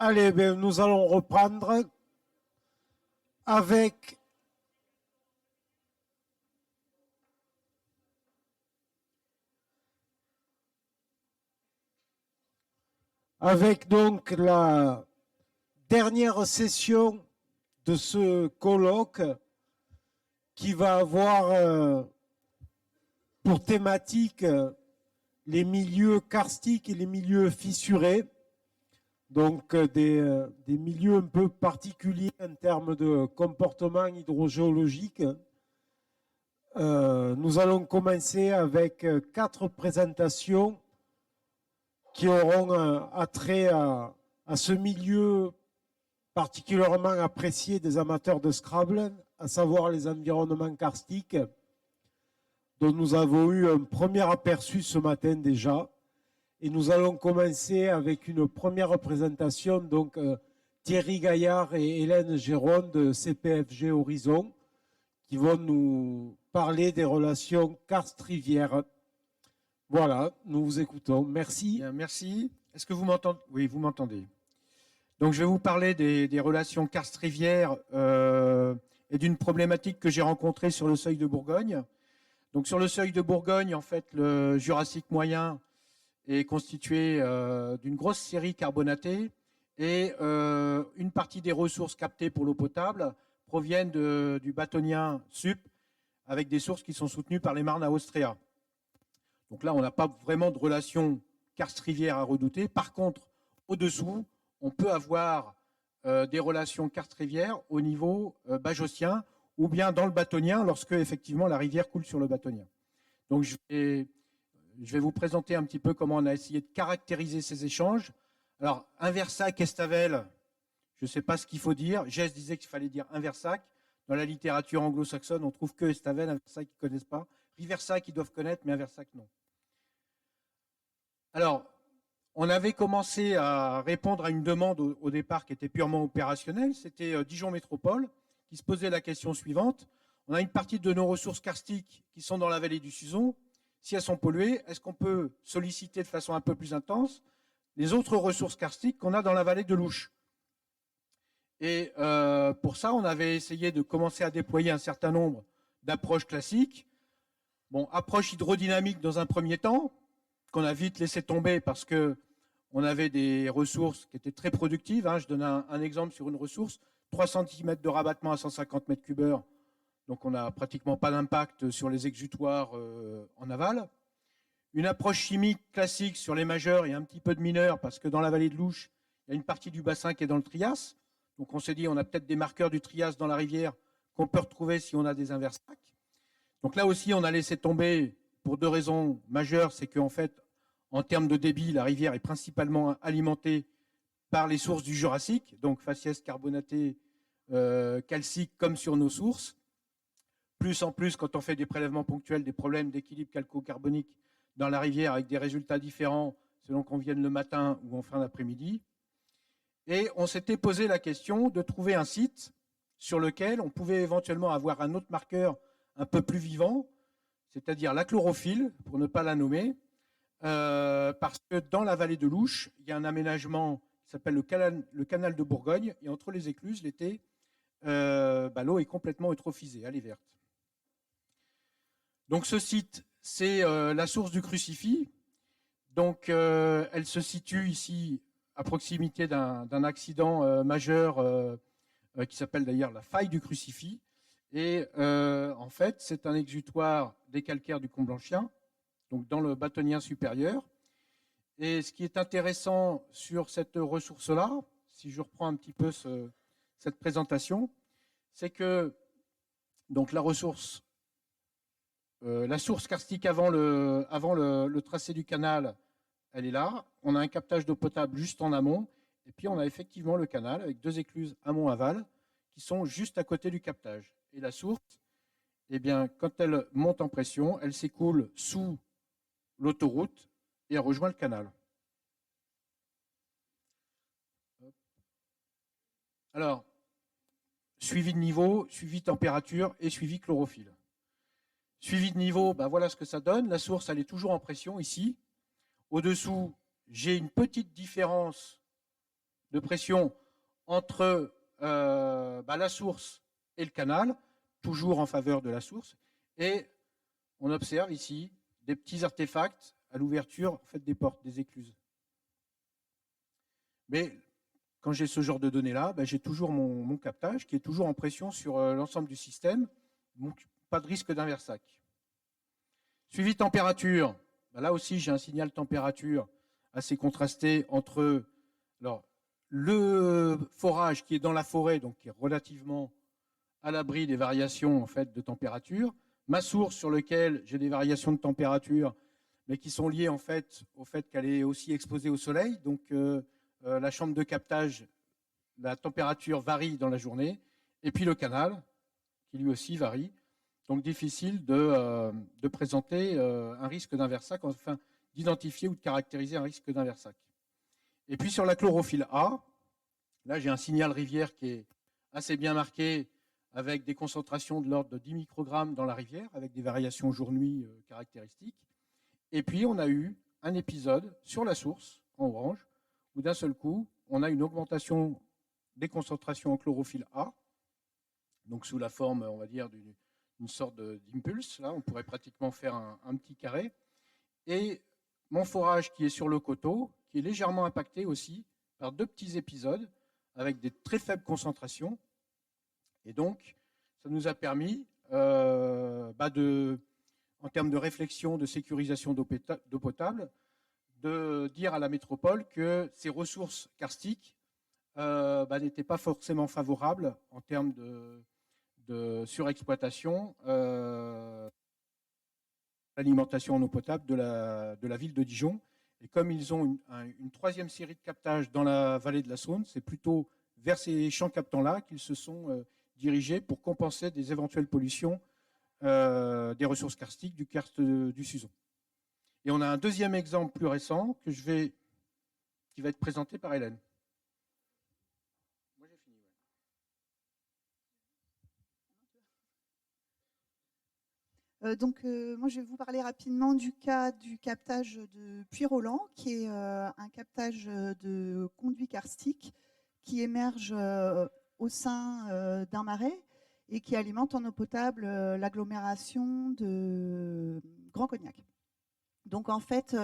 Allez, ben, nous allons reprendre avec donc la dernière session de ce colloque qui va avoir pour thématique les milieux karstiques et les milieux fissurés, donc des milieux un peu particuliers en termes de comportement hydrogéologique. Nous allons commencer avec 4 présentations qui auront attrait à ce milieu particulièrement apprécié des amateurs de Scrabble, à savoir les environnements karstiques, dont nous avons eu un premier aperçu ce matin déjà. Et nous allons commencer avec une première présentation, donc Thierry Gaillard et Hélène Géron de CPFG Horizon, qui vont nous parler des relations karst-rivière. Voilà, nous vous écoutons. Merci. Bien, merci. Est-ce que vous m'entendez? Oui, vous m'entendez. Donc, je vais vous parler des relations karst-rivière et d'une problématique que j'ai rencontrée sur le seuil de Bourgogne. Donc, sur le seuil de Bourgogne, en fait, le Jurassique moyen est constitué d'une grosse série carbonatée et une partie des ressources captées pour l'eau potable proviennent du bâtonien sup avec des sources qui sont soutenues par les Marnes à Austria. Donc là, on n'a pas vraiment de relation karst-rivière à redouter. Par contre, au-dessous, on peut avoir des relations karst-rivière au niveau bajocien ou bien dans le bâtonien lorsque effectivement la rivière coule sur le bâtonien. Donc je vais vous présenter un petit peu comment on a essayé de caractériser ces échanges. Alors, Inversac, Estavel, je ne sais pas ce qu'il faut dire. Jess disait qu'il fallait dire Inversac. Dans la littérature anglo-saxonne, on trouve que Estavel, Inversac, ils ne connaissent pas. Riversac, ils doivent connaître, mais Inversac, non. Alors, on avait commencé à répondre à une demande au départ qui était purement opérationnelle. C'était Dijon Métropole qui se posait la question suivante. On a une partie de nos ressources karstiques qui sont dans la vallée du Suzon. Si elles sont polluées, est-ce qu'on peut solliciter de façon un peu plus intense les autres ressources karstiques qu'on a dans la vallée de l'Ouche? Et pour ça, on avait essayé de commencer à déployer un certain nombre d'approches classiques. Bon, approche hydrodynamique dans un premier temps, qu'on a vite laissé tomber parce qu'on avait des ressources qui étaient très productives. Je donne un exemple sur une ressource, 3 cm de rabattement à 150 m3, donc on n'a pratiquement pas d'impact sur les exutoires en aval. Une approche chimique classique sur les majeurs et un petit peu de mineurs, parce que dans la vallée de l'Ouche, il y a une partie du bassin qui est dans le Trias. Donc on s'est dit, on a peut-être des marqueurs du Trias dans la rivière qu'on peut retrouver si on a des Inversac. Donc là aussi, on a laissé tomber pour 2 raisons majeures. C'est qu'en fait, en termes de débit, la rivière est principalement alimentée par les sources du Jurassique, donc faciès carbonaté, calcique, comme sur nos sources. Plus en plus, quand on fait des prélèvements ponctuels, des problèmes d'équilibre calco-carbonique dans la rivière avec des résultats différents selon qu'on vienne le matin ou en fin d'après-midi. Et on s'était posé la question de trouver un site sur lequel on pouvait éventuellement avoir un autre marqueur un peu plus vivant, c'est-à-dire la chlorophylle, pour ne pas la nommer, parce que dans la vallée de l'Ouche, il y a un aménagement qui s'appelle le canal de Bourgogne, et entre les écluses, l'été, l'eau est complètement eutrophisée, elle est verte. Donc ce site, c'est la source du crucifix. Donc elle se situe ici à proximité d'un accident majeur qui s'appelle d'ailleurs la faille du crucifix. Et en fait, c'est un exutoire des calcaires du Comblanchien, donc dans le bâtonien supérieur. Et ce qui est intéressant sur cette ressource-là, si je reprends un petit peu cette présentation, c'est que donc la source karstique avant le tracé du canal, elle est là. On a un captage d'eau potable juste en amont. Et puis, on a effectivement le canal avec 2 écluses amont-aval qui sont juste à côté du captage. Et la source, eh bien, quand elle monte en pression, elle s'écoule sous l'autoroute et elle rejoint le canal. Alors, suivi de niveau, suivi de température et suivi chlorophylle. Suivi de niveau, voilà ce que ça donne. La source, elle est toujours en pression ici. Au-dessous, j'ai une petite différence de pression entre la source et le canal, toujours en faveur de la source. Et on observe ici des petits artefacts à l'ouverture en fait, des portes, des écluses. Mais quand j'ai ce genre de données-là, j'ai toujours mon captage qui est toujours en pression sur l'ensemble du système, donc pas de risque d'inversac. Suivi température, là aussi j'ai un signal température assez contrasté entre le forage qui est dans la forêt, donc qui est relativement à l'abri des variations en fait, de température, ma source sur laquelle j'ai des variations de température, mais qui sont liées en fait, au fait qu'elle est aussi exposée au soleil. Donc la chambre de captage, la température varie dans la journée, et puis le canal, qui lui aussi varie. Donc difficile de présenter un risque d'inversac, enfin d'identifier ou de caractériser un risque d'inversac. Et puis sur la chlorophylle A, là j'ai un signal rivière qui est assez bien marqué avec des concentrations de l'ordre de 10 microgrammes dans la rivière, avec des variations jour-nuit caractéristiques. Et puis on a eu un épisode sur la source, en orange, où d'un seul coup, on a une augmentation des concentrations en chlorophylle A, donc sous la forme, on va dire, d'une sorte d'impulse. Là, on pourrait pratiquement faire un petit carré. Et mon forage qui est sur le coteau, qui est légèrement impacté aussi par deux petits épisodes avec des très faibles concentrations. Et donc, ça nous a permis, en termes de réflexion, de sécurisation d'eau potable, de dire à la métropole que ces ressources karstiques n'étaient pas forcément favorables en termes de surexploitation l'alimentation en eau potable de la ville de Dijon. Et comme ils ont une troisième série de captages dans la vallée de la Saône, c'est plutôt vers ces champs captants-là qu'ils se sont dirigés pour compenser des éventuelles pollutions des ressources karstiques du karst du Suzon. Et on a un deuxième exemple plus récent qui va être présenté par Hélène. Moi, j'ai fini. Moi, je vais vous parler rapidement du cas du captage de Puy-Roland, qui est un captage de conduits karstiques qui émerge au sein d'un marais et qui alimente en eau potable l'agglomération de Grand Cognac. Donc, en fait,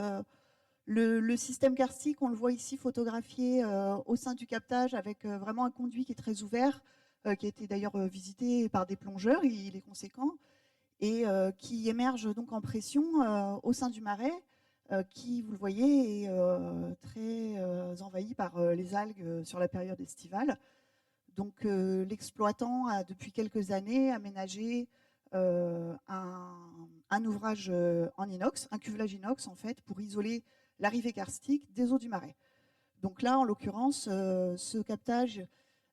le système karstique, on le voit ici photographié au sein du captage avec vraiment un conduit qui est très ouvert, qui a été d'ailleurs visité par des plongeurs, il est conséquent, et qui émerge donc en pression au sein du marais, qui, vous le voyez, est très envahi par les algues sur la période estivale. Donc l'exploitant a depuis quelques années aménagé un ouvrage en inox, un cuvelage inox en fait, pour isoler l'arrivée karstique des eaux du marais. Donc là, en l'occurrence, ce captage,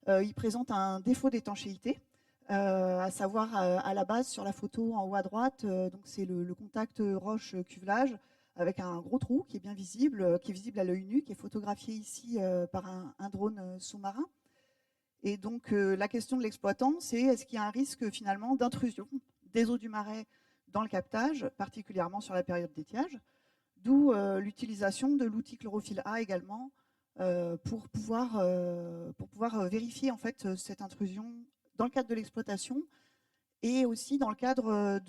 il présente un défaut d'étanchéité. À savoir à la base sur la photo en haut à droite, donc c'est le contact roche cuvelage avec un gros trou qui est bien visible, qui est visible à l'œil nu, qui est photographié ici par un drone sous-marin. Et donc la question de l'exploitant, c'est est-ce qu'il y a un risque finalement d'intrusion des eaux du marais dans le captage, particulièrement sur la période d'étiage, d'où l'utilisation de l'outil chlorophylle A également pour pouvoir vérifier en fait cette intrusion dans le cadre de l'exploitation et aussi dans le cadre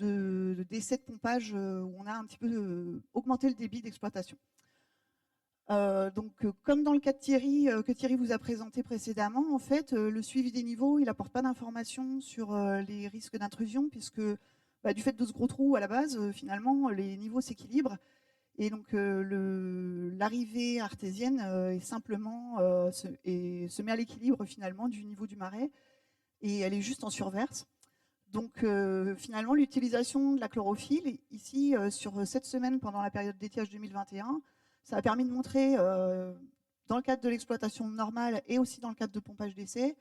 d'essais de pompage où on a un petit peu augmenté le débit d'exploitation. Comme dans le cas de Thierry, que Thierry vous a présenté précédemment, en fait, le suivi des niveaux, il n'apporte pas d'informations sur les risques d'intrusion, puisque du fait de ce gros trou à la base, finalement, les niveaux s'équilibrent. Et donc l'arrivée artésienne est simplement se met à l'équilibre finalement du niveau du marais, et elle est juste en surverse. Donc finalement, l'utilisation de la chlorophylle, ici, sur cette semaine, pendant la période d'étiage 2021, ça a permis de montrer, dans le cadre de l'exploitation normale et aussi dans le cadre de pompage d'essai,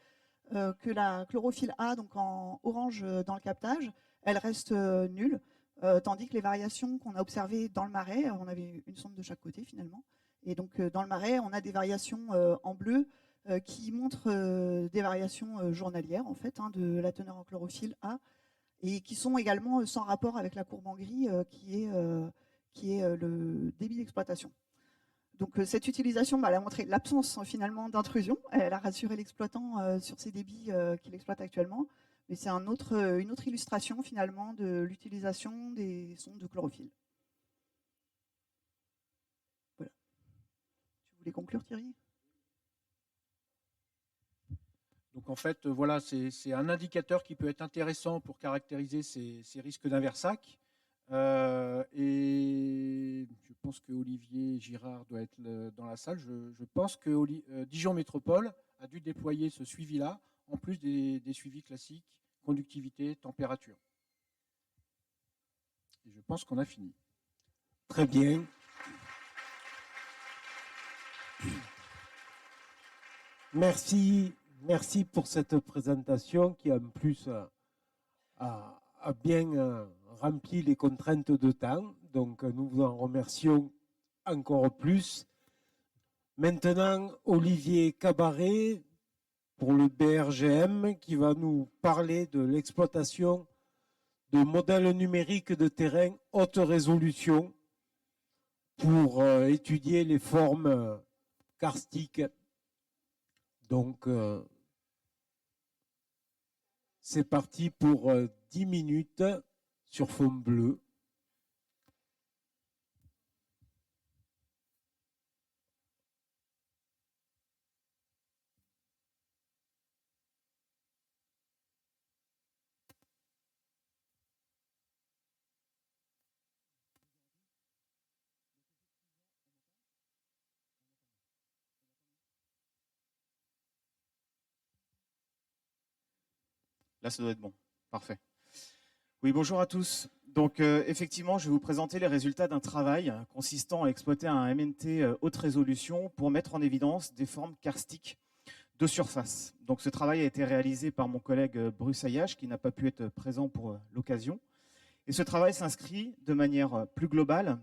que la chlorophylle A, donc en orange dans le captage, elle reste nulle, tandis que les variations qu'on a observées dans le marais, on avait une sonde de chaque côté finalement, et donc dans le marais, on a des variations en bleu qui montrent des variations journalières en fait, de la teneur en chlorophylle A, et qui sont également sans rapport avec la courbe en gris qui est le débit d'exploitation. Donc cette utilisation, elle a montré l'absence finalement d'intrusion. Elle a rassuré l'exploitant sur ces débits qu'il exploite actuellement. Mais c'est une autre illustration finalement de l'utilisation des sondes de chlorophylle. Voilà. Tu voulais conclure, Thierry ? Donc en fait, voilà, c'est un indicateur qui peut être intéressant pour caractériser ces risques d'inversac. Et je pense que Olivier Girard doit être dans la salle. Je pense que Dijon Métropole a dû déployer ce suivi-là, en plus des suivis classiques, conductivité, température. Et je pense qu'on a fini. Très bien. Merci pour cette présentation qui en plus a bien rempli les contraintes de temps. Donc nous vous en remercions encore plus. Maintenant, Olivier Cabaret pour le BRGM qui va nous parler de l'exploitation de modèles numériques de terrain haute résolution pour étudier les formes karstiques. Donc, c'est parti pour 10 minutes sur fond bleu. Là, ça doit être bon. Parfait. Oui, bonjour à tous. Donc, effectivement, je vais vous présenter les résultats d'un travail consistant à exploiter un MNT haute résolution pour mettre en évidence des formes karstiques de surface. Donc, ce travail a été réalisé par mon collègue Bruce Ayache, qui n'a pas pu être présent pour l'occasion. Et ce travail s'inscrit de manière plus globale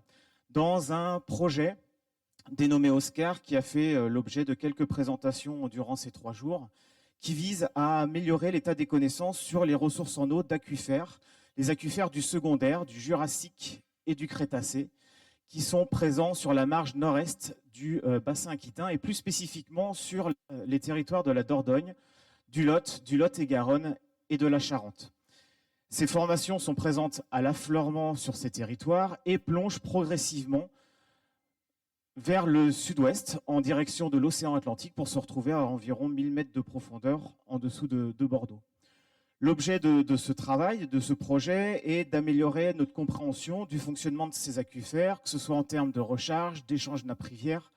dans un projet dénommé Oscar, qui a fait l'objet de quelques présentations durant ces 3 jours, qui vise à améliorer l'état des connaissances sur les ressources en eau d'aquifères, les aquifères du secondaire, du Jurassique et du Crétacé, qui sont présents sur la marge nord-est du bassin aquitain et plus spécifiquement sur les territoires de la Dordogne, du Lot-et-Garonne et de la Charente. Ces formations sont présentes à l'affleurement sur ces territoires et plongent progressivement vers le sud-ouest, en direction de l'océan Atlantique, pour se retrouver à environ 1000 mètres de profondeur en dessous de Bordeaux. L'objet de ce travail, de ce projet, est d'améliorer notre compréhension du fonctionnement de ces aquifères, que ce soit en termes de recharge, d'échange nappe-rivière,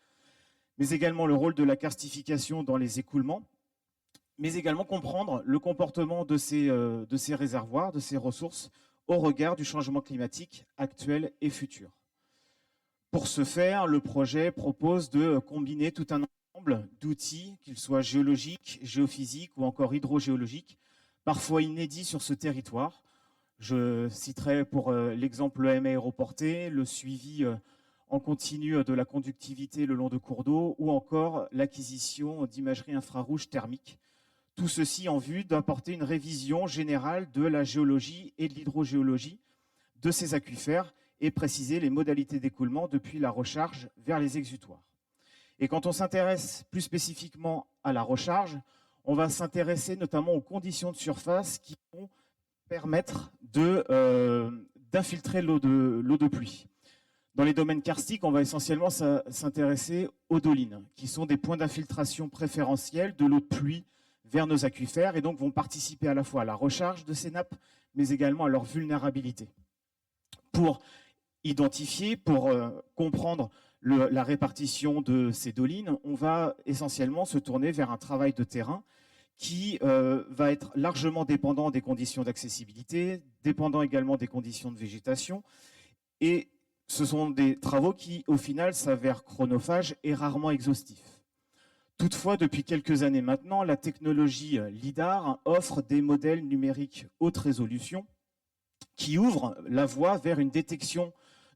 mais également le rôle de la karstification dans les écoulements, mais également comprendre le comportement de ces réservoirs, de ces ressources, au regard du changement climatique actuel et futur. Pour ce faire, le projet propose de combiner tout un ensemble d'outils, qu'ils soient géologiques, géophysiques ou encore hydrogéologiques, parfois inédits sur ce territoire. Je citerai pour l'exemple l'EM aéroporté, le suivi en continu de la conductivité le long de cours d'eau ou encore l'acquisition d'imagerie infrarouge thermique. Tout ceci en vue d'apporter une révision générale de la géologie et de l'hydrogéologie de ces aquifères et préciser les modalités d'écoulement depuis la recharge vers les exutoires. Et quand on s'intéresse plus spécifiquement à la recharge, on va s'intéresser notamment aux conditions de surface qui vont permettre d'infiltrer l'eau de pluie. Dans les domaines karstiques, on va essentiellement s'intéresser aux dolines, qui sont des points d'infiltration préférentiels de l'eau de pluie vers nos aquifères et donc vont participer à la fois à la recharge de ces nappes, mais également à leur vulnérabilité. Pour identifier, pour comprendre la répartition de ces dolines, on va essentiellement se tourner vers un travail de terrain qui va être largement dépendant des conditions d'accessibilité, dépendant également des conditions de végétation. Et ce sont des travaux qui, au final, s'avèrent chronophages et rarement exhaustifs. Toutefois, depuis quelques années maintenant, la technologie LIDAR offre des modèles numériques haute résolution qui ouvrent la voie vers une détection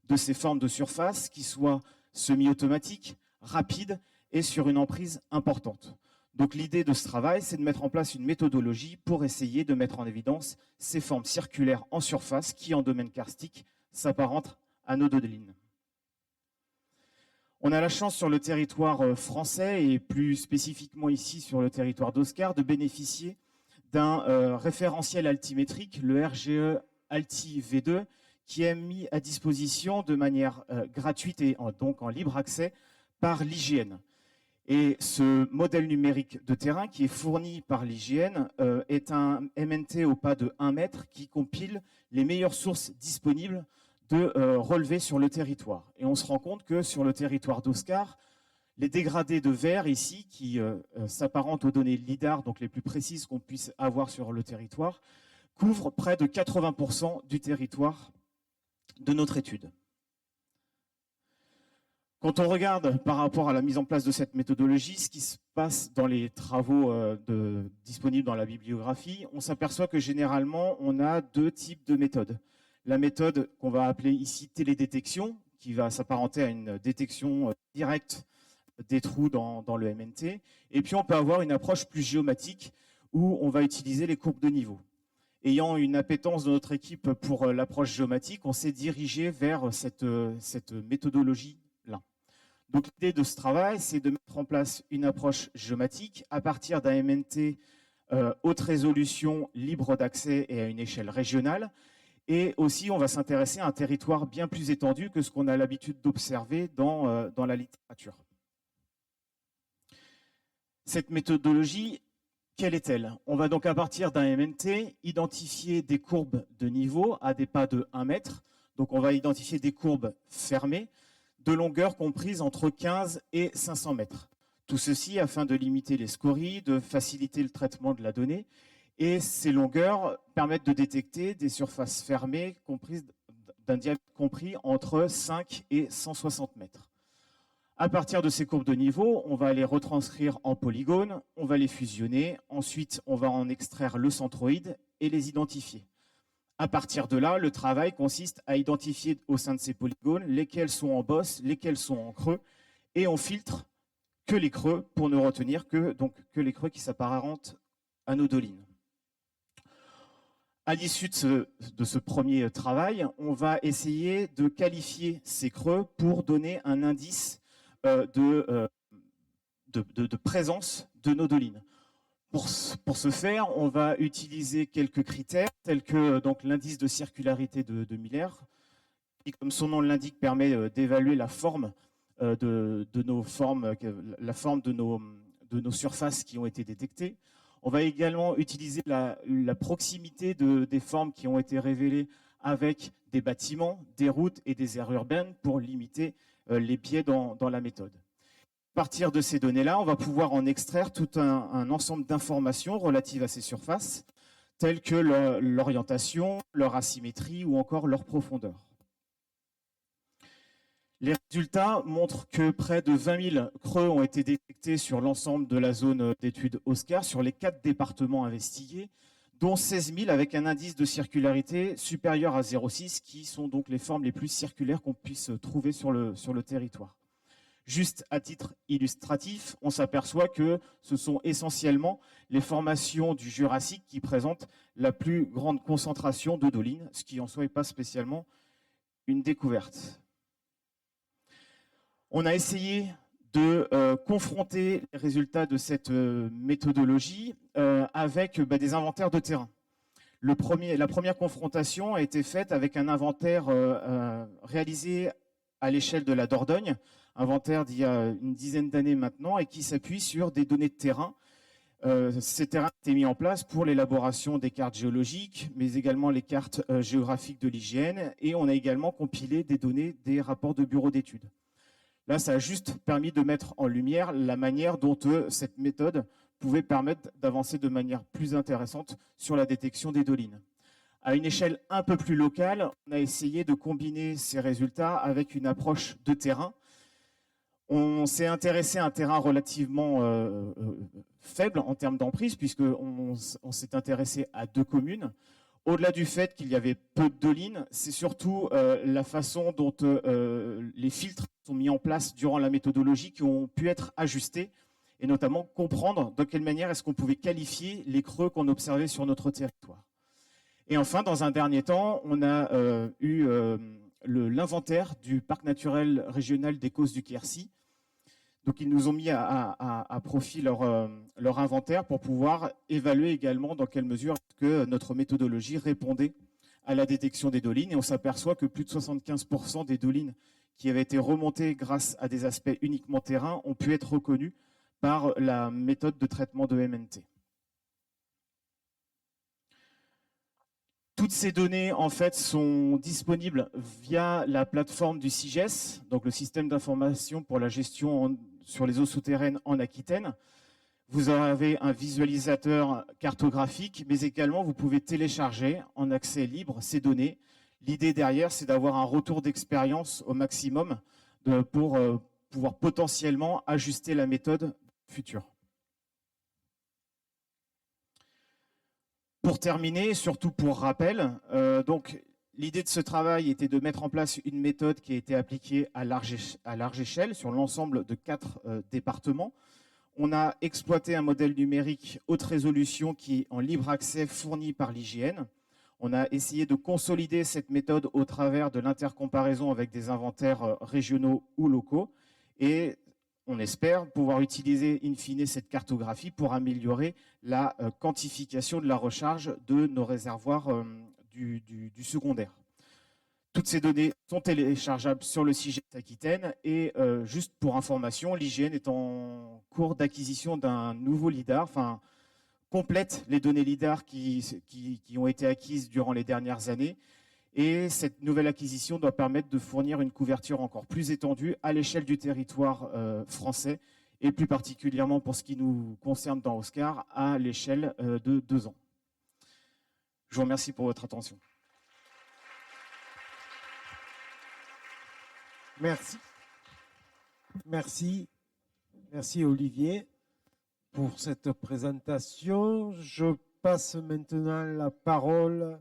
de ces formes de surface qui soient semi-automatiques, rapides et sur une emprise importante. Donc l'idée de ce travail, c'est de mettre en place une méthodologie pour essayer de mettre en évidence ces formes circulaires en surface qui, en domaine karstique, s'apparentent à nos dolines. On a la chance sur le territoire français et plus spécifiquement ici sur le territoire d'Oscar de bénéficier d'un référentiel altimétrique, le RGE Alti V2, qui est mis à disposition de manière gratuite et donc en libre accès par l'IGN. Et ce modèle numérique de terrain qui est fourni par l'IGN est un MNT au pas de 1 mètre qui compile les meilleures sources disponibles de relevés sur le territoire. Et on se rend compte que sur le territoire d'Oscar, les dégradés de verre ici, qui s'apparentent aux données LIDAR, donc les plus précises qu'on puisse avoir sur le territoire, couvrent près de 80% du territoire de notre étude. Quand on regarde par rapport à la mise en place de cette méthodologie, ce qui se passe dans les travaux disponibles dans la bibliographie, on s'aperçoit que généralement, on a 2 types de méthodes. La méthode qu'on va appeler ici télédétection, qui va s'apparenter à une détection directe des trous dans le MNT. Et puis, on peut avoir une approche plus géomatique où on va utiliser les courbes de niveau. Ayant une appétence de notre équipe pour l'approche géomatique, on s'est dirigé vers cette méthodologie-là. Donc, l'idée de ce travail, c'est de mettre en place une approche géomatique à partir d'un MNT haute résolution, libre d'accès et à une échelle régionale. Et aussi, on va s'intéresser à un territoire bien plus étendu que ce qu'on a l'habitude d'observer dans la littérature. Cette méthodologie, quelle est-elle? On va donc, à partir d'un MNT, identifier des courbes de niveau à des pas de 1 mètre. Donc, on va identifier des courbes fermées de longueur comprise entre 15 et 500 mètres. Tout ceci afin de limiter les scories, de faciliter le traitement de la donnée. Et ces longueurs permettent de détecter des surfaces fermées comprises d'un diamètre compris entre 5 et 160 mètres. À partir de ces courbes de niveau, on va les retranscrire en polygones, on va les fusionner, ensuite on va en extraire le centroïde et les identifier. À partir de là, le travail consiste à identifier au sein de ces polygones lesquels sont en bosse, lesquels sont en creux, et on filtre que les creux pour ne retenir que les creux qui s'apparentent à nos dolines. À l'issue de ce premier travail, on va essayer de qualifier ces creux pour donner un indice de présence de nos dolines. Pour ce faire, on va utiliser quelques critères tels que l'indice de circularité de Miller, qui, comme son nom l'indique, permet d'évaluer la forme de nos surfaces qui ont été détectées. On va également utiliser la proximité des formes qui ont été révélées avec des bâtiments, des routes et des aires urbaines pour limiter les biais dans la méthode. À partir de ces données-là, on va pouvoir en extraire tout un ensemble d'informations relatives à ces surfaces, telles que l'orientation, leur asymétrie ou encore leur profondeur. Les résultats montrent que près de 20 000 creux ont été détectés sur l'ensemble de la zone d'étude Oscar, sur les 4 départements investigués, dont 16 000 avec un indice de circularité supérieur à 0,6, qui sont donc les formes les plus circulaires qu'on puisse trouver sur le territoire. Juste à titre illustratif, on s'aperçoit que ce sont essentiellement les formations du Jurassique qui présentent la plus grande concentration de dolines, ce qui en soi n'est pas spécialement une découverte. On a essayé de confronter les résultats de cette méthodologie avec des inventaires de terrain. La première confrontation a été faite avec un inventaire réalisé à l'échelle de la Dordogne, inventaire d'il y a une dizaine d'années maintenant, et qui s'appuie sur des données de terrain. Ces terrains ont été mis en place pour l'élaboration des cartes géologiques, mais également les cartes géographiques de l'IGN, et on a également compilé des données des rapports de bureaux d'études. Là, ça a juste permis de mettre en lumière la manière dont cette méthode pouvait permettre d'avancer de manière plus intéressante sur la détection des dolines. À une échelle un peu plus locale, on a essayé de combiner ces résultats avec une approche de terrain. On s'est intéressé à un terrain relativement faible en termes d'emprise, puisqu'on s'est intéressé à 2 communes. Au-delà du fait qu'il y avait peu de dolines, c'est surtout la façon dont les filtres sont mis en place durant la méthodologie qui ont pu être ajustés, et notamment comprendre de quelle manière est-ce qu'on pouvait qualifier les creux qu'on observait sur notre territoire. Et enfin, dans un dernier temps, on a eu l'inventaire du parc naturel régional des Causses du Quercy. Donc ils nous ont mis à profit leur inventaire pour pouvoir évaluer également dans quelle mesure que notre méthodologie répondait à la détection des dolines. Et on s'aperçoit que plus de 75% des dolines qui avaient été remontées grâce à des aspects uniquement terrain ont pu être reconnues par la méthode de traitement de MNT. Toutes ces données en fait sont disponibles via la plateforme du CIGES, donc le système d'information pour la gestion sur les eaux souterraines en Aquitaine. Vous avez un visualisateur cartographique, mais également vous pouvez télécharger en accès libre ces données. L'idée derrière, c'est d'avoir un retour d'expérience au maximum pour pouvoir potentiellement ajuster la méthode future. Pour terminer, surtout pour rappel, donc l'idée de ce travail était de mettre en place une méthode qui a été appliquée à large échelle sur l'ensemble de 4 départements. On a exploité un modèle numérique haute résolution qui est en libre accès fourni par l'IGN. On a essayé de consolider cette méthode au travers de l'intercomparaison avec des inventaires régionaux ou locaux. Et on espère pouvoir utiliser in fine cette cartographie pour améliorer la quantification de la recharge de nos réservoirs du secondaire. Toutes ces données sont téléchargeables sur le CIGES Aquitaine et juste pour information, l'IGN est en cours d'acquisition d'un nouveau LIDAR, enfin complète les données LIDAR qui ont été acquises durant les dernières années. Et cette nouvelle acquisition doit permettre de fournir une couverture encore plus étendue à l'échelle du territoire français et plus particulièrement pour ce qui nous concerne dans Oscar à l'échelle de 2 ans. Je vous remercie pour votre attention. Merci. Merci. Merci Olivier pour cette présentation. Je passe maintenant la parole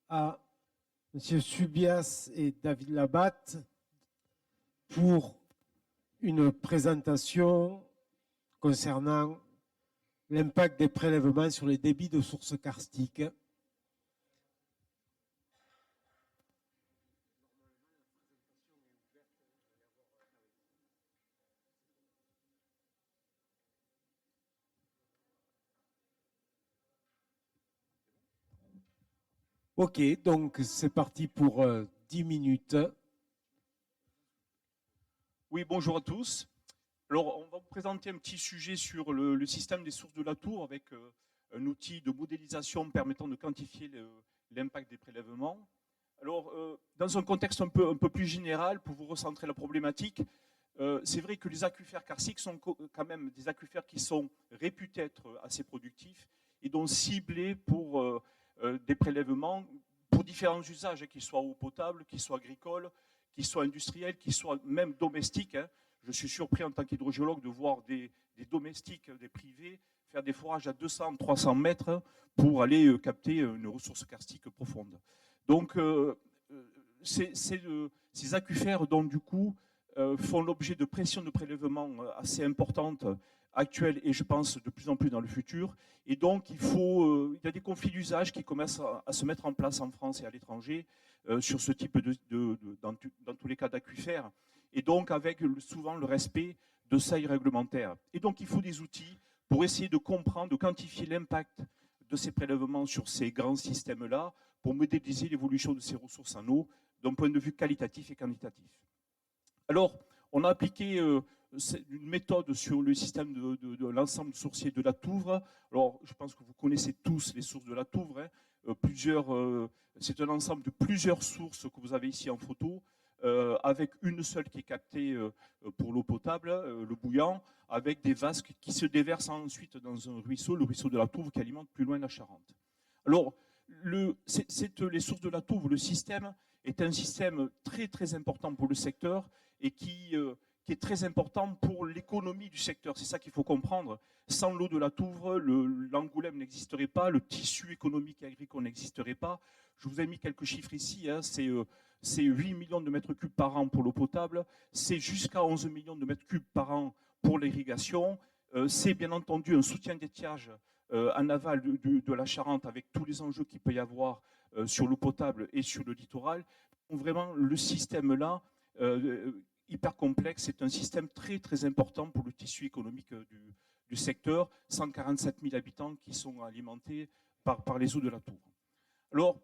à Monsieur Subias et David Labatte pour une présentation concernant l'impact des prélèvements sur les débits de sources karstiques. Ok, donc c'est parti pour 10 minutes. Oui, bonjour à tous. Alors, on va vous présenter un petit sujet sur le système des sources de la Tour avec un outil de modélisation permettant de quantifier l'impact des prélèvements. Alors, dans un contexte un peu plus général, pour vous recentrer la problématique, c'est vrai que les aquifères karstiques sont quand même des aquifères qui sont réputés être assez productifs et donc ciblés pour des prélèvements pour différents usages, qu'ils soient eau potable, qu'ils soient agricoles, qu'ils soient industriels, qu'ils soient même domestiques. Je suis surpris en tant qu'hydrogéologue de voir des domestiques, des privés, faire des forages à 200, 300 mètres pour aller capter une ressource karstique profonde. Donc, ces aquifères, donc, du coup, font l'objet de pressions de prélèvement assez importantes actuelles et je pense de plus en plus dans le futur. Et donc, il y a des conflits d'usage qui commencent à se mettre en place en France et à l'étranger sur ce type dans tous les cas d'aquifères. Et donc, avec souvent le respect de seuils réglementaires. Et donc, il faut des outils pour essayer de comprendre, de quantifier l'impact de ces prélèvements sur ces grands systèmes-là, pour modéliser l'évolution de ces ressources en eau d'un point de vue qualitatif et quantitatif. Alors, on a appliqué une méthode sur le système de l'ensemble sourcier de la Touvre. Alors, je pense que vous connaissez tous les sources de la Touvre. C'est un ensemble de plusieurs sources que vous avez ici en photo, avec une seule qui est captée pour l'eau potable, le bouillant, avec des vasques qui se déversent ensuite dans un ruisseau, le ruisseau de la Touvre, qui alimente plus loin la Charente. Alors, les sources de la Touvre, le système, est un système très très important pour le secteur et qui est très important pour l'économie du secteur. C'est ça qu'il faut comprendre. Sans l'eau de la Touvre, l'Angoulême n'existerait pas, le tissu économique et agricole n'existerait pas. Je vous ai mis quelques chiffres ici, hein. C'est 8 millions de mètres cubes par an pour l'eau potable, c'est jusqu'à 11 millions de mètres cubes par an pour l'irrigation, c'est bien entendu un soutien d'étiage en aval de la Charente avec tous les enjeux qu'il peut y avoir sur l'eau potable et sur le littoral. vraiment le système là, hyper complexe. C'est un système très très important pour le tissu économique du secteur. 147 000 habitants qui sont alimentés par les eaux de la Tour. Alors,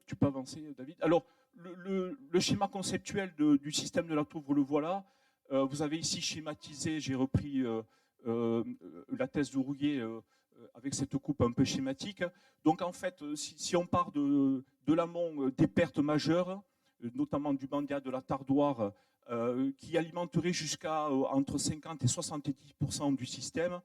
tu peux avancer, David. Alors, le schéma conceptuel du système de la Tour, vous le voilà. Vous avez ici schématisé, j'ai repris la thèse de Rouillet avec cette coupe un peu schématique. Donc en fait, si on part de l'amont des pertes majeures, notamment du Bandia, de la Tardoire, qui alimenterait jusqu'à entre 50 et 70% du système,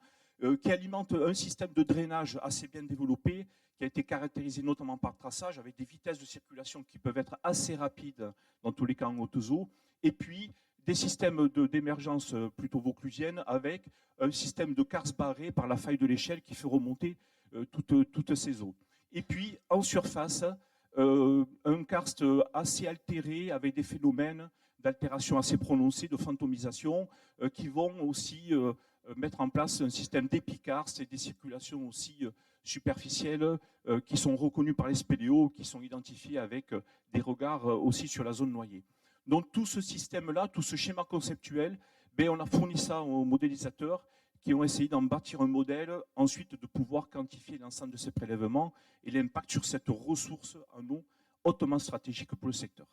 qui alimente un système de drainage assez bien développé, qui a été caractérisé notamment par traçage, avec des vitesses de circulation qui peuvent être assez rapides dans tous les cas en haute eau, et puis des systèmes d'émergence plutôt vauclusienne avec un système de karst barré par la faille de l'échelle qui fait remonter toutes ces eaux. Et puis en surface, un karst assez altéré avec des phénomènes d'altération assez prononcés, de fantomisation, qui vont aussi mettre en place un système d'épikarst et des circulations aussi superficielles qui sont reconnues par les spéléos, qui sont identifiées avec des regards aussi sur la zone noyée. Donc tout ce système-là, tout ce schéma conceptuel, on a fourni ça aux modélisateurs qui ont essayé d'en bâtir un modèle, ensuite de pouvoir quantifier l'ensemble de ces prélèvements et l'impact sur cette ressource en eau hautement stratégique pour le secteur.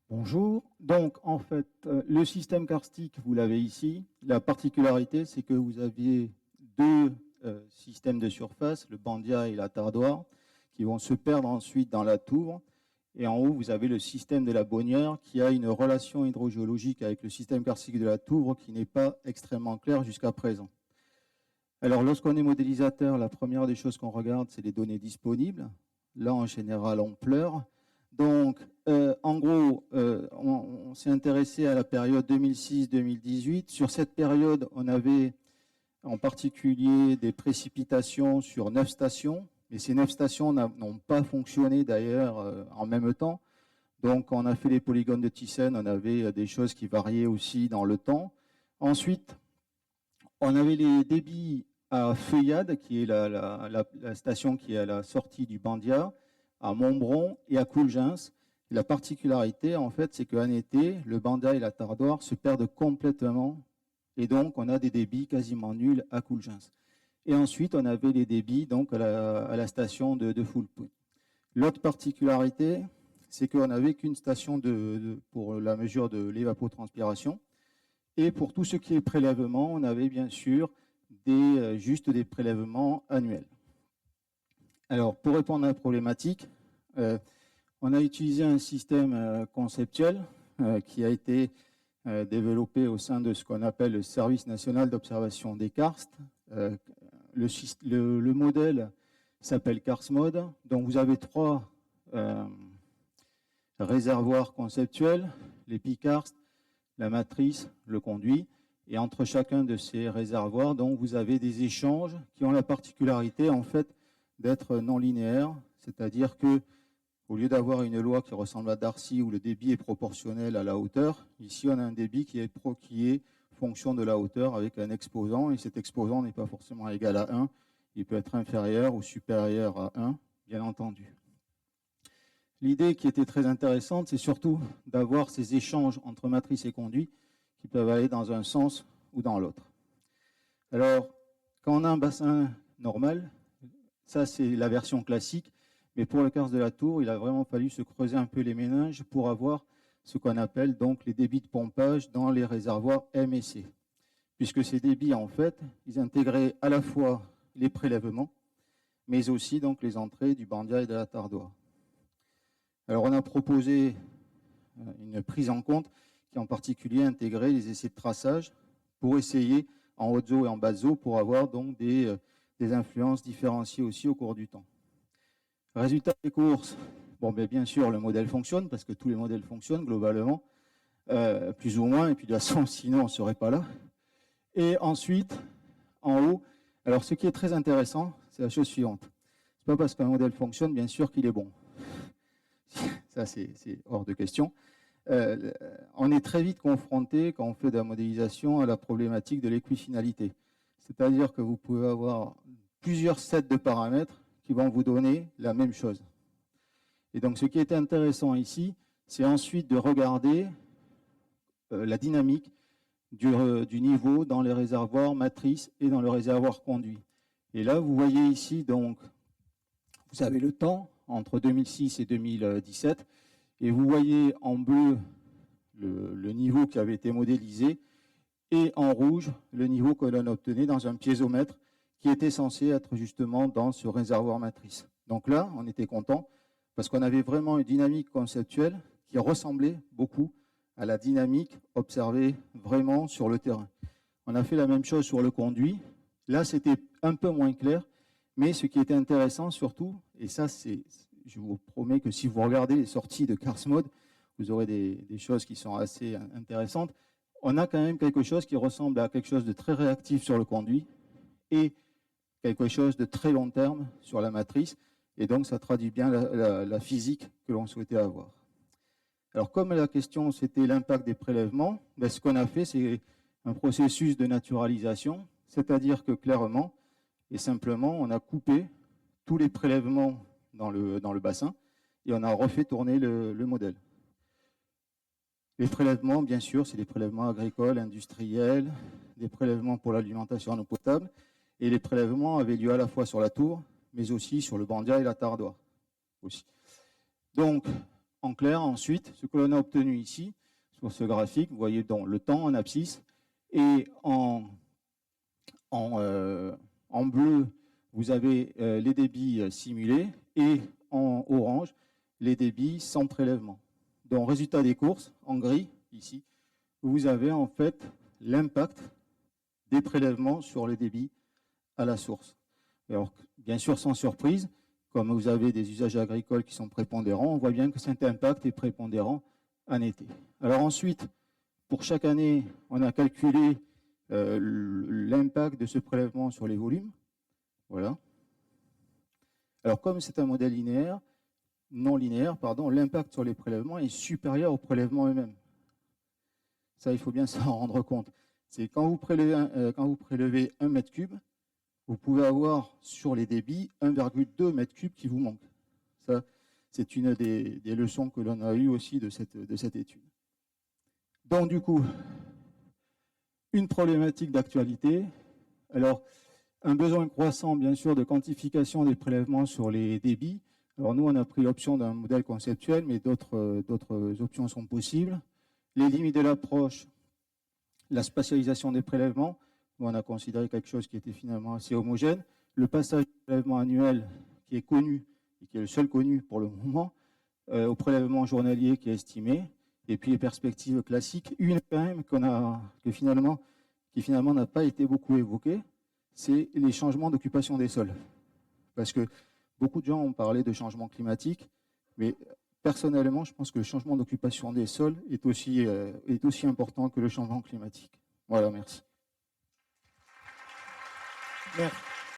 Bonjour. Donc, en fait, le système karstique, vous l'avez ici. La particularité, c'est que vous aviez deux systèmes de surface, le Bandia et la Tardoire, qui vont se perdre ensuite dans la Tour. Et en haut, vous avez le système de la Bonnière qui a une relation hydrogéologique avec le système karstique de la Touvre qui n'est pas extrêmement claire jusqu'à présent. Alors, lorsqu'on est modélisateur, la première des choses qu'on regarde, c'est les données disponibles. Là, en général, on pleure. Donc, en gros, on s'est intéressé à la période 2006-2018. Sur cette période, on avait en particulier des précipitations sur 9 stations. Et ces 9 stations n'ont pas fonctionné d'ailleurs en même temps. Donc on a fait les polygones de Thyssen, on avait des choses qui variaient aussi dans le temps. Ensuite, on avait les débits à Feuillade, qui est la station qui est à la sortie du Bandia, à Montbron et à Coulgens. La particularité, en fait, c'est qu'en été, le Bandia et la Tardoire se perdent complètement. Et donc, on a des débits quasiment nuls à Coulgens. Et ensuite, on avait les débits donc, à la station de Foulpuy. L'autre particularité, c'est qu'on n'avait qu'une station pour la mesure de l'évapotranspiration. Et pour tout ce qui est prélèvement, on avait bien sûr juste des prélèvements annuels. Alors, pour répondre à la problématique, on a utilisé un système conceptuel qui a été développé au sein de ce qu'on appelle le Service national d'observation des karsts. Le modèle s'appelle KarstMod. Donc vous avez 3 réservoirs conceptuels, l'épikarst, la matrice, le conduit. Et entre chacun de ces réservoirs, donc, vous avez des échanges qui ont la particularité en fait, d'être non linéaires. C'est-à-dire que au lieu d'avoir une loi qui ressemble à Darcy où le débit est proportionnel à la hauteur, ici on a un débit qui est fonction de la hauteur avec un exposant, et cet exposant n'est pas forcément égal à 1, il peut être inférieur ou supérieur à 1, bien entendu. L'idée qui était très intéressante, c'est surtout d'avoir ces échanges entre matrice et conduit qui peuvent aller dans un sens ou dans l'autre. Alors, quand on a un bassin normal, ça c'est la version classique, mais pour le karst de la Tour, il a vraiment fallu se creuser un peu les méninges pour avoir ce qu'on appelle donc les débits de pompage dans les réservoirs M et C. Puisque ces débits, en fait, ils intégraient à la fois les prélèvements, mais aussi donc les entrées du Bandia et de la Tardoire. Alors on a proposé une prise en compte qui en particulier intégrait les essais de traçage pour essayer en haute eau et en basse eau pour avoir donc des influences différenciées aussi au cours du temps. Résultat des courses. Bon, bien sûr, le modèle fonctionne, parce que tous les modèles fonctionnent globalement, plus ou moins, et puis de toute façon, sinon, on ne serait pas là. Et ensuite, en haut, alors ce qui est très intéressant, c'est la chose suivante. Ce n'est pas parce qu'un modèle fonctionne, bien sûr, qu'il est bon. Ça, c'est hors de question. On est très vite confronté, quand on fait de la modélisation, à la problématique de l'équifinalité. C'est-à-dire que vous pouvez avoir plusieurs sets de paramètres qui vont vous donner la même chose. Et donc, ce qui est intéressant ici, c'est ensuite de regarder la dynamique du niveau dans les réservoirs matrices et dans le réservoir conduit. Et là, vous voyez ici, donc, vous avez le temps entre 2006 et 2017, et vous voyez en bleu le niveau qui avait été modélisé, et en rouge, le niveau que l'on obtenait dans un piézomètre qui était censé être justement dans ce réservoir matrice. Donc là, on était content parce qu'on avait vraiment une dynamique conceptuelle qui ressemblait beaucoup à la dynamique observée vraiment sur le terrain. On a fait la même chose sur le conduit. Là, c'était un peu moins clair, mais ce qui était intéressant surtout, et ça, je vous promets que si vous regardez les sorties de Cars Mode, vous aurez des choses qui sont assez intéressantes. On a quand même quelque chose qui ressemble à quelque chose de très réactif sur le conduit et quelque chose de très long terme sur la matrice. Et donc, ça traduit bien la physique que l'on souhaitait avoir. Alors, comme la question, c'était l'impact des prélèvements, ben, ce qu'on a fait, c'est un processus de naturalisation, c'est-à-dire que clairement et simplement, on a coupé tous les prélèvements dans le bassin et on a refait tourner le modèle. Les prélèvements, bien sûr, c'est des prélèvements agricoles, industriels, des prélèvements pour l'alimentation en eau potable, et les prélèvements avaient lieu à la fois sur la tour, mais aussi sur le Bandia et la Tardoire. Aussi. Donc, en clair, ensuite, ce que l'on a obtenu ici, sur ce graphique, vous voyez donc le temps en abscisse, et en bleu, vous avez les débits simulés, et en orange, les débits sans prélèvement. Donc, résultat des courses, en gris, ici, vous avez en fait l'impact des prélèvements sur les débits à la source. Alors, bien sûr, sans surprise, comme vous avez des usages agricoles qui sont prépondérants, on voit bien que cet impact est prépondérant en été. Alors ensuite, pour chaque année, on a calculé l'impact de ce prélèvement sur les volumes. Voilà. Alors, comme c'est un modèle linéaire, non linéaire, pardon, l'impact sur les prélèvements est supérieur aux prélèvements eux-mêmes. Ça, il faut bien s'en rendre compte. C'est quand vous prélevez 1 mètre cube, vous pouvez avoir sur les débits 1,2 mètre cube qui vous manque. Ça, c'est une des leçons que l'on a eues aussi de cette étude. Donc, du coup, une problématique d'actualité. Alors, un besoin croissant, bien sûr, de quantification des prélèvements sur les débits. Alors nous, on a pris l'option d'un modèle conceptuel, mais d'autres options sont possibles. Les limites de l'approche, la spatialisation des prélèvements, où on a considéré quelque chose qui était finalement assez homogène. Le passage du prélèvement annuel, qui est connu, et qui est le seul connu pour le moment, au prélèvement journalier qui est estimé, et puis les perspectives classiques. Une quand même qui finalement n'a pas été beaucoup évoquée, c'est les changements d'occupation des sols. Parce que beaucoup de gens ont parlé de changement climatique, mais personnellement, je pense que le changement d'occupation des sols est aussi important que le changement climatique. Voilà, merci. Merci.